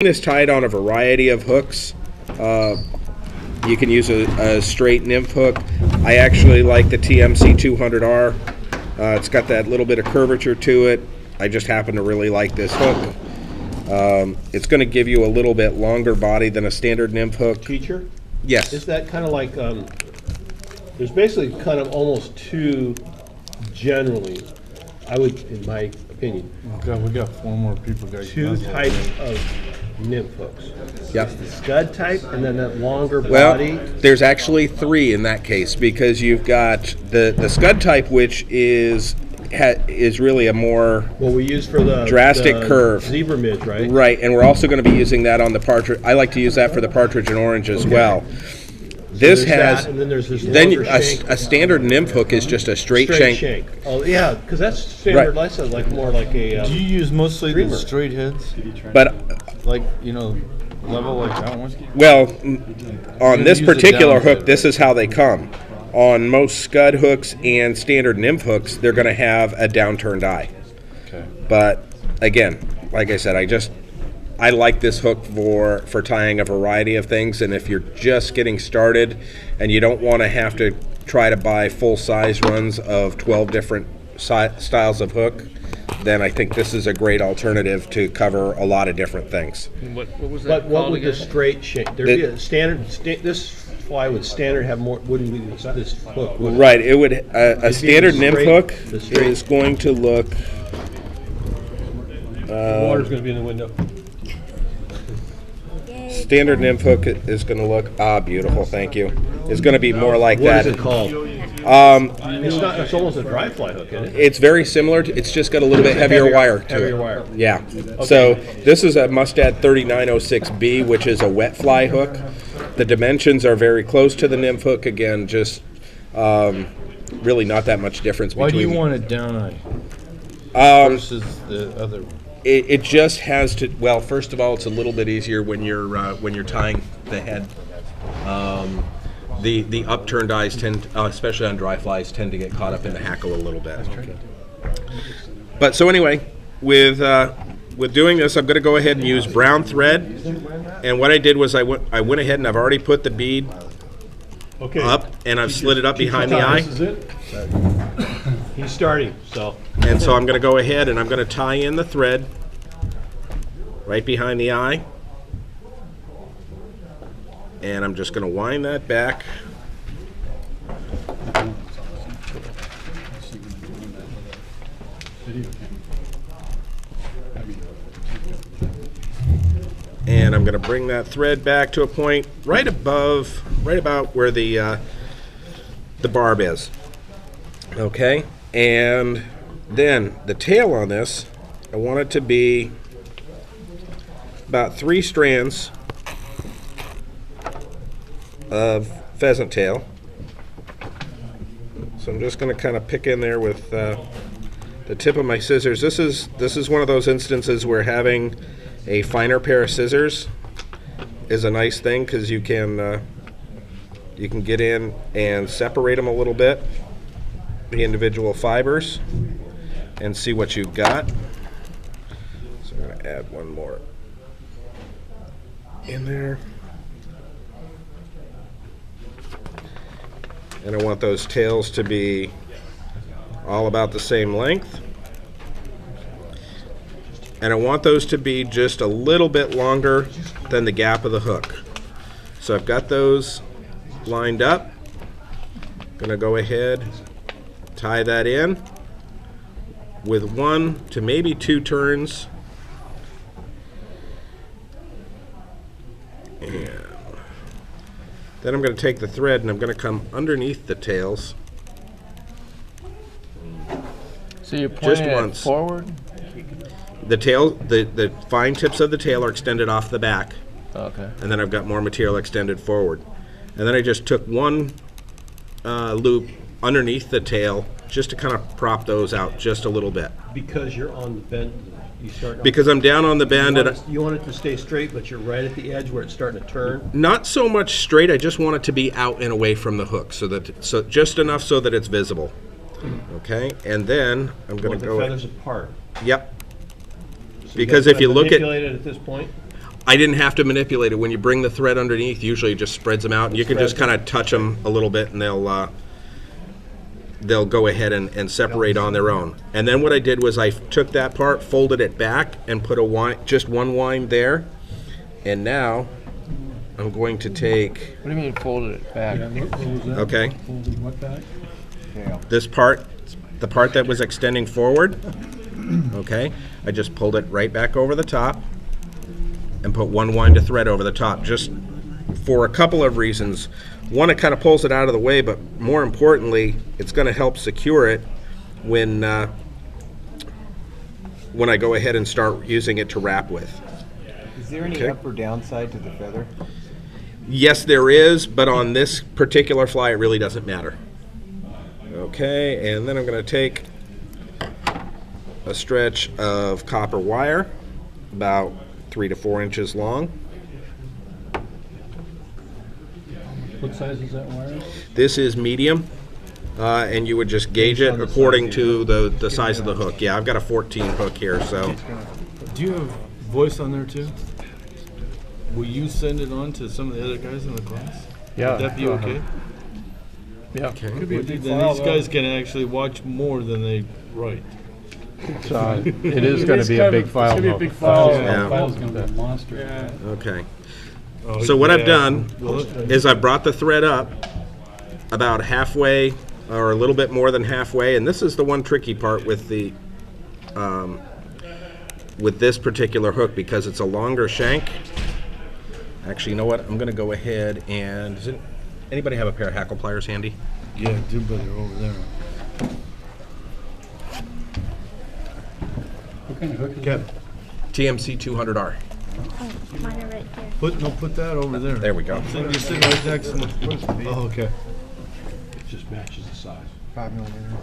This tied on a variety of hooks. You can use a straight nymph hook. I actually like the TMC 200R. It's got that little bit of curvature to it. I just happen to really like this hook. It's going to give you a little bit longer body than a standard nymph hook. Teacher? Yes. Is that kind of like, there's basically kind of almost two, generally, I would, in my opinion, Okay, we got 4 more people, guys. two types of nymph hooks. Yep. The scud type and then that longer Well, body. there's actually 3 in that case, because you've got the scud type, which is really a more What we use for the drastic curve. zebra midge, right? Right, and we're also going to be using that on the partridge. I like to use that for the partridge and orange as well. This There's has that, and then there's this then longer a, shank. a standard nymph hook is just a straight shank. Oh yeah, because that's standard. Right. Like I said, like more like a. Do you use mostly the Dreamer. straight heads? But Like, you know, level like that one? well, on this use a particular down hook, this is how they come. On most scud hooks and standard nymph hooks, they're going to have a downturned eye. Okay. But again, like I said, I like this hook for tying a variety of things, and if you're just getting started and you don't want to have to try to buy full size runs of 12 different styles of hook, then I think this is a great alternative to cover a lot of different things. What was that? But what called would the again? straight shank? There'd be a standard. This fly would standard have more. Wouldn't be this hook. Would it? Right, it would a It'd be standard the nymph straight- hook the straight- is going to look Water's going to be in the window. standard nymph hook is going to look beautiful, thank you. Is going to be more like What that. is it called? It's not. It's almost a dry fly hook, isn't it? It's very similar. It's just got a little bit heavier wire to it. Heavier wire. Yeah. So this is a Mustad 3906B, which is a wet fly hook. The dimensions are very close to the nymph hook. Again, just really not that much difference Why do between. you want a down eye versus the other? It just has to. Well, first of all, it's a little bit easier when you're tying the head. The upturned eyes tend, especially on dry flies, tend to get caught up in the hackle a little bit. But so anyway, with doing this, I'm going to go ahead and use brown thread. And what I did was I went ahead and I've already put the bead Okay. up, and I've slid it up behind the eye. This is it. He's starting. So. And so I'm going to go ahead and I'm going to tie in the thread right behind the eye. And I'm just going to wind that back. And I'm going to bring that thread back to a point right about where the barb is. Okay, and then the tail on this, I want it to be about 3 strands of pheasant tail. So I'm just going to kind of pick in there with the tip of my scissors. This is one of those instances where having a finer pair of scissors is a nice thing, because you can get in and separate them a little bit, the individual fibers, and see what you've got. So I'm going to add one more in there. And I want those tails to be all about the same length. And I want those to be just a little bit longer than the gap of the hook. So I've got those lined up. Gonna go ahead, tie that in with 1 to maybe 2 turns. And then I'm going to take the thread and I'm going to come underneath the tails. So you're pointing Just it once. forward? The tail, the fine tips of the tail are extended off the back, Okay. and then I've got more material extended forward. And then I just took 1 loop underneath the tail just to kind of prop those out just a little bit. Because you're on the bend, you start. Because I'm down on the bend, and You want it to stay straight, but you're right at the edge where it's starting to turn. not so much straight. I just want it to be out and away from the hook, so just enough so that it's visible. Okay, and then I'm going Want to the go. feathers apart. Yep. So Because you if you look at, manipulate it at this point. I didn't have to manipulate it. When you bring the thread underneath, usually it just spreads them out, and you can just kind of touch them a little bit, and they'll go ahead and separate on their own. And then what I did was I took that part, folded it back, and put just one wind there. And now I'm going to take, What do you mean folded it back? okay, this part, the part that was extending forward, okay, I just pulled it right back over the top and put one wind of thread over the top, just for a couple of reasons. One, it kind of pulls it out of the way, but more importantly, it's going to help secure it when I go ahead and start using it to wrap with. Is there any up or downside to the feather? Yes, there is, but on this particular fly, it really doesn't matter. Okay, and then I'm going to take a stretch of copper wire, about 3 to 4 inches long. What size is that wire? This is medium, and you would just gauge it according to the size of the hook. Yeah, I've got a 14 hook here, so. Do you have voice on there too? Will you send it on to some of the other guys in the class? Yeah. Would that be okay? Yeah. Okay. Could be a big Then file, these guys can actually watch more than they write. It is going to be a big file. It's going to be a big file. Yeah. The file's going to be a monster. Yeah. Okay. Oh, So what I've yeah. done Will it? is I've brought the thread up about halfway, or a little bit more than halfway, and this is the one tricky part with the with this particular hook, because it's a longer shank. Actually, you know what? I'm going to go ahead and anybody have a pair of hackle pliers handy? Yeah, do better over there. What kind of hook is Kev, TMC 200R. Oh, mine are right there. put that over there. There we go. You're sitting right next to me. Oh, okay. It just matches the size. 5mm.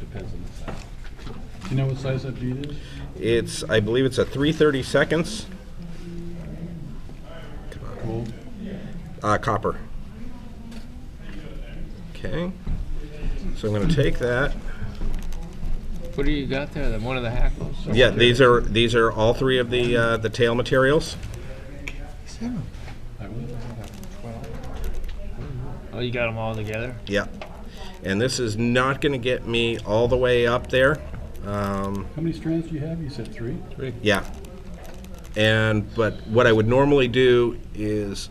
Depends on the size. Do you know what size that bead is? I believe it's a 3/32. Gold. Copper. Okay. So I'm going to take that. What do you got there? One of the hackles? Yeah, these are all three of the tail materials. Oh, you got them all together? Yeah. And this is not going to get me all the way up there. How many strands do you have? You said 3? Yeah. But what I would normally do is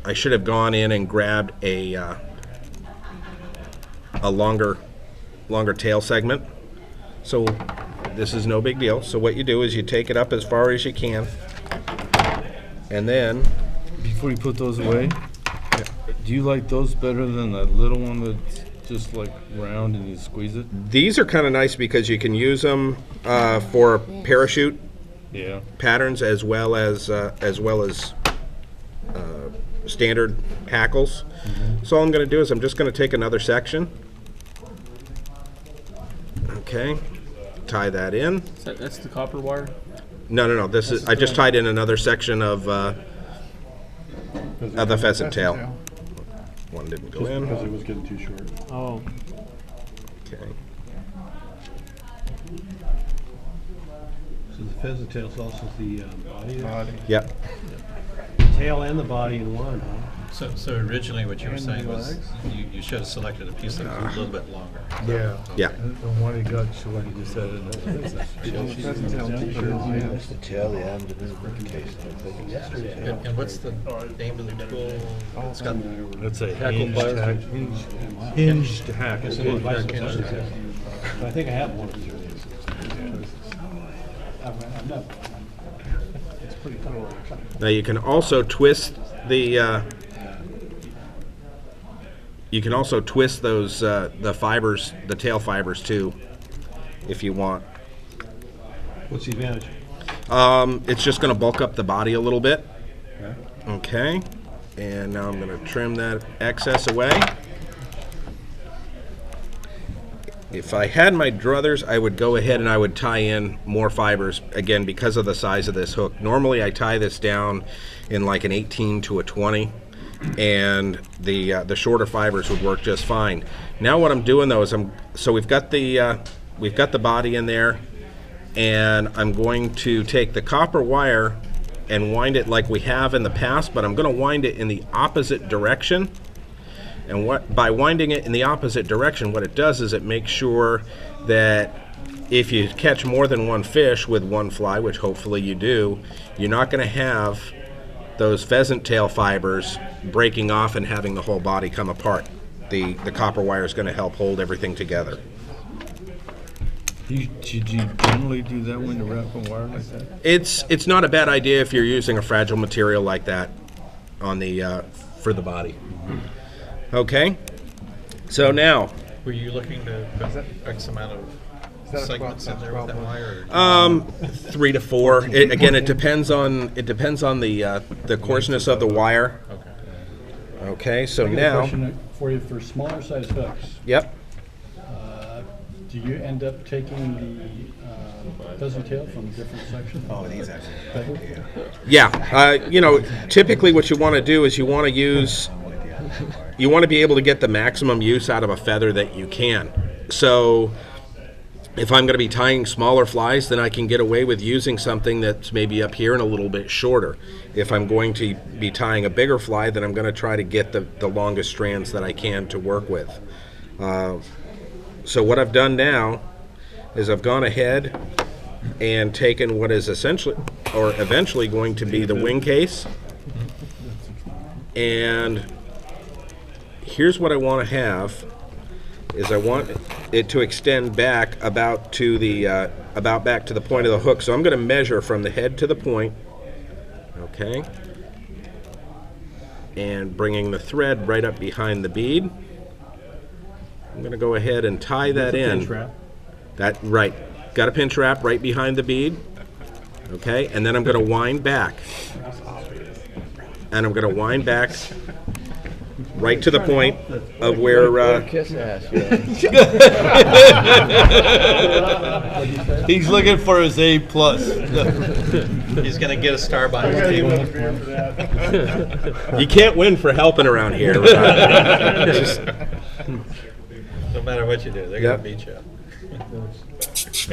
I should have gone in and grabbed a longer tail segment. So this is no big deal. So what you do is you take it up as far as you can, and then Before you put those away, do you like those better than that little one that's just like round and you squeeze it? these are kind of nice because you can use them for parachute Yeah. patterns as well as standard hackles. So all I'm going to do is I'm just going to take another section. Okay, tie that in. That's the copper wire? No. This is I just tied in another section of the pheasant tail. One didn't go Just because in. it was getting too short. Oh. Okay. So the pheasant tail's also the body? Yep. Tail and the body in one, huh? So originally what you were saying was you should have selected a piece that was a little bit longer. Yeah. Yeah. The one he got short, he just had it. That's the tail, the end, and then the case. And what's the name of the tool? It's got That's a hinged hack. I think I have one of these. I'm not. It's pretty cool. Now you can also twist the those the fibers, the tail fibers too, if you want. What's the advantage? It's just going to bulk up the body a little bit. Okay, and now I'm going to trim that excess away. If I had my druthers, I would go ahead and I would tie in more fibers, again, because of the size of this hook. Normally I tie this down in like an 18 to a 20, and the shorter fibers would work just fine. Now what I'm doing though is so we've got the body in there, and I'm going to take the copper wire and wind it like we have in the past, but I'm going to wind it in the opposite direction. And by winding it in the opposite direction, what it does is it makes sure that if you catch more than one fish with one fly, which hopefully you do, you're not going to have those pheasant tail fibers breaking off and having the whole body come apart. The copper wire is going to help hold everything together. Should you generally do that when you wrap a wire like that? It's not a bad idea if you're using a fragile material like that on the for the body. Okay, so now Were you looking to put X amount of segments in there with that wire? Or 3 to 4. Again, it depends on the coarseness of the wire. Okay. Okay, so I got a now, question for you for smaller size hooks. yep. Do you end up taking the pheasant tail from a different section? Oh, these actually. Yeah, typically what you want to do is you want to be able to get the maximum use out of a feather that you can. So if I'm going to be tying smaller flies, then I can get away with using something that's maybe up here and a little bit shorter. If I'm going to be tying a bigger fly, then I'm going to try to get the longest strands that I can to work with. So what I've done now is I've gone ahead and taken what is essentially or eventually going to be the wing case, and here's what I want to have is I want it to extend back about back to the point of the hook. So I'm going to measure from the head to the point, okay, and bringing the thread right up behind the bead. I'm going to go ahead and tie that in. Pinch wrap. That right. Got a pinch wrap right behind the bead. Okay, and then I'm going to wind back. And I'm going to wind back right to the point of where Kiss ass, He's looking for his A+. He's going to get a star by his table. you can't win for helping around here. No matter what you do, they're Yep. going to beat you.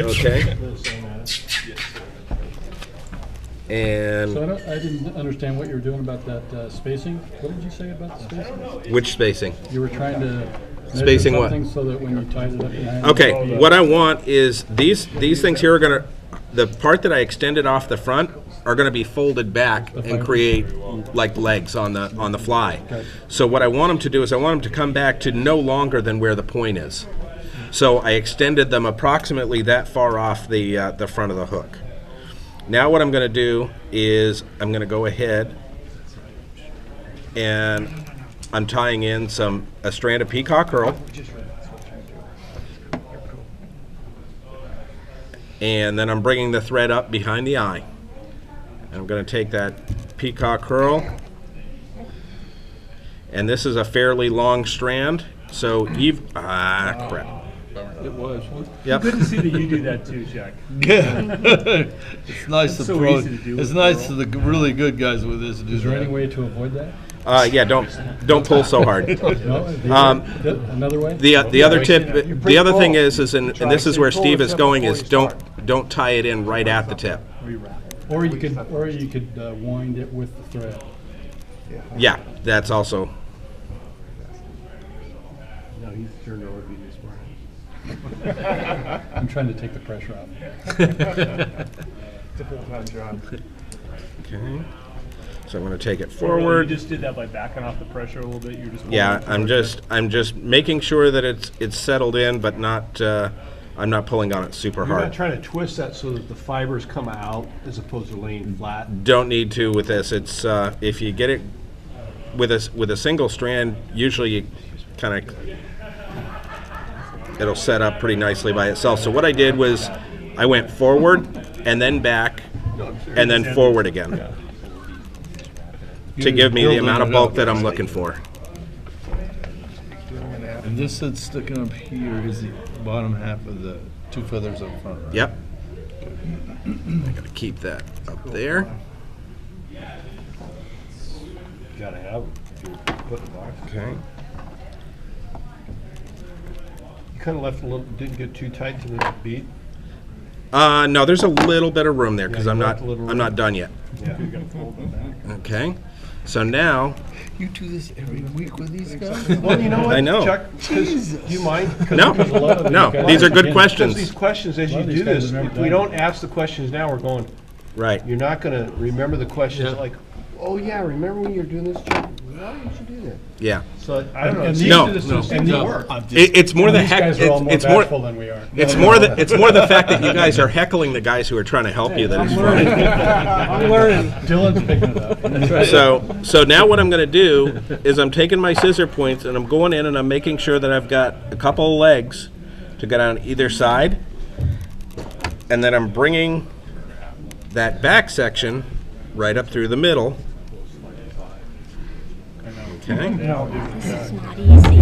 Okay. And So I didn't understand what you were doing about that spacing. What did you say about the spacing? which spacing? You were trying to measure Spacing what? something so that when you tied it up behind. Okay, what I want is these things here are going to, the part that I extended off the front are going to be folded back and create like legs on the fly. Okay. So what I want them to do is I want them to come back to no longer than where the point is. So I extended them approximately that far off the front of the hook. Now what I'm going to do is I'm going to go ahead and I'm tying in a strand of peacock herl. And then I'm bringing the thread up behind the eye. And I'm going to take that peacock herl, and this is a fairly long strand, so crap. It was. Yep. Good to see that you do that too, Jack. It's nice to so pro. easy to do It's with nice to the really good guys with this. Is there any way to avoid that? Yeah, don't pull so hard. No? Another way? The other tip, the other thing is and this is where Steve is going, is don't tie it in right at the tip. Or you could wind it with the thread. Yeah, that's also. No, he's turned over being smart. I'm trying to take the pressure off. It's a full-time job. Okay. So I'm going to take it You forward. just did that by backing off the pressure a little bit. You're just Yeah, I'm just making sure that it's settled in, but not. I'm not pulling on it super You're not hard. trying to twist that so that the fibers come out as opposed to laying flat. Don't need to with this. It's if you get it with a single strand, usually you kind of it'll set up pretty nicely by itself. So what I did was I went forward and then back and then forward again to give me the amount of bulk that I'm looking for. And this that's sticking up here is the bottom half of the two feathers up front. Right? Yep. I gotta keep that up there. You gotta have them if you put the box. Okay. You kind of left a little, didn't get too tight to the bead. No, there's a little bit of room there because I'm not done yet. Yeah, you gotta fold it back. Okay, so now You do this every week with these guys? Well, you know what, I know. Chuck, 'cause- do you mind? 'Cause no, because a lot of no. guys- These are good Because questions. these questions, as A lot you of these do guys this, have never if we done don't ask the questions now, we're going, Right. you're not going to remember the questions Yeah. like, oh yeah, remember when you were doing this, Chuck? Why did you do that? Yeah. So I don't know. And it these- No, seems to no, seem to work. It's more the These heck. guys are all more It's more. bashful than we are. It's more the fact that you guys are heckling the guys who are trying to help you that is funny. I'm learning. Dylan's picking it up. So now what I'm going to do is I'm taking my scissor points and I'm going in and I'm making sure that I've got a couple of legs to get on either side, and then I'm bringing that back section right up through the middle. Okay. This is not easy.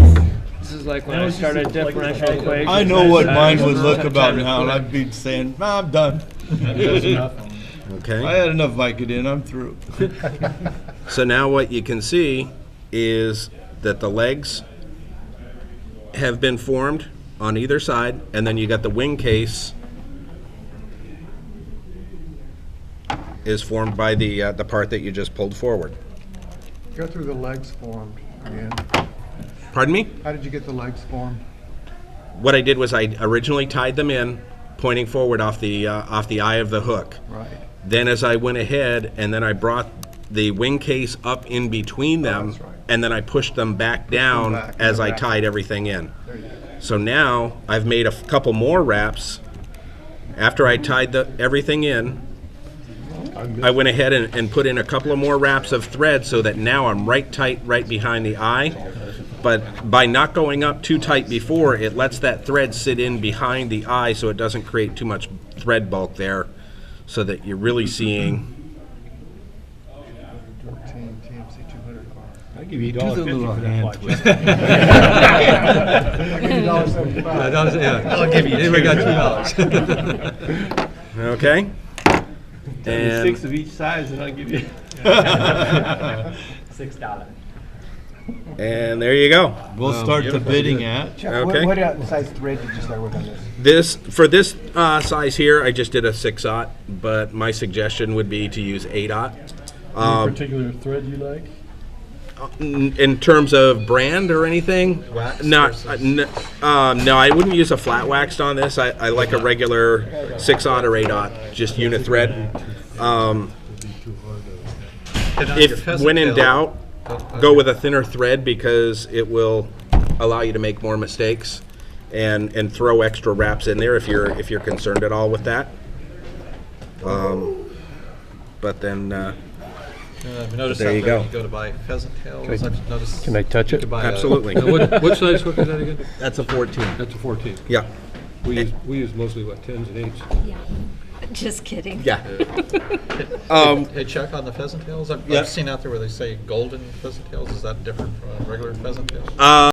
This is like when I started differential equations. I know what mine would look I'm about trying to now, and put I'd be saying, "Nah, I'm done. That's enough. I Okay. had enough Vicodin, I'm through." So now what you can see is that the legs have been formed on either side, and then you got the wing case is formed by the part that you just pulled forward. Go through the legs formed again. Pardon me? How did you get the legs formed? What I did was I originally tied them in, pointing forward off the eye of the hook. Right. Then as I went ahead and then I brought the wing case up in between them, that's right. and then I pushed them back down back, as and I back. tied everything in. There you go. So now I've made a couple more wraps. After I tied everything in, I went ahead and put in a couple of more wraps of thread so that now I'm right tight right behind the eye. But by not going up too tight before, it lets that thread sit in behind the eye so it doesn't create too much thread bulk there, so that you're really seeing. 14 TMC 200R. I'll give you Do the little hand $1.50 twist. I'll give you $1.75. I'll give you we got $2. Okay? And 6 of each size, and I'll give you. $6. and there you go. We'll start the bidding at. Okay. What size thread did you start with on this? For this size here, I just did a 6/0, but my suggestion would be to use 8/0. Any particular thread you like? In terms of brand or anything, Wax not versus- no, I wouldn't use a flat waxed on this. I like a regular 6/0 or 8/0, just unit thread. If when in doubt, go with a thinner thread because it will allow you to make more mistakes and throw extra wraps in there if you're concerned at all with that. But then Notice there out you there, go. you go to buy pheasant tails. I've noticed. Can I touch it? you could buy a- absolutely, What size hook is that again? that's a 14. That's a 14. Yeah, We use mostly, what, 10s and 8s? Yeah. Just kidding. yeah. Hey, Chuck, on the pheasant tails, I've seen out there where they say golden pheasant tails. Is that different from a regular pheasant tail?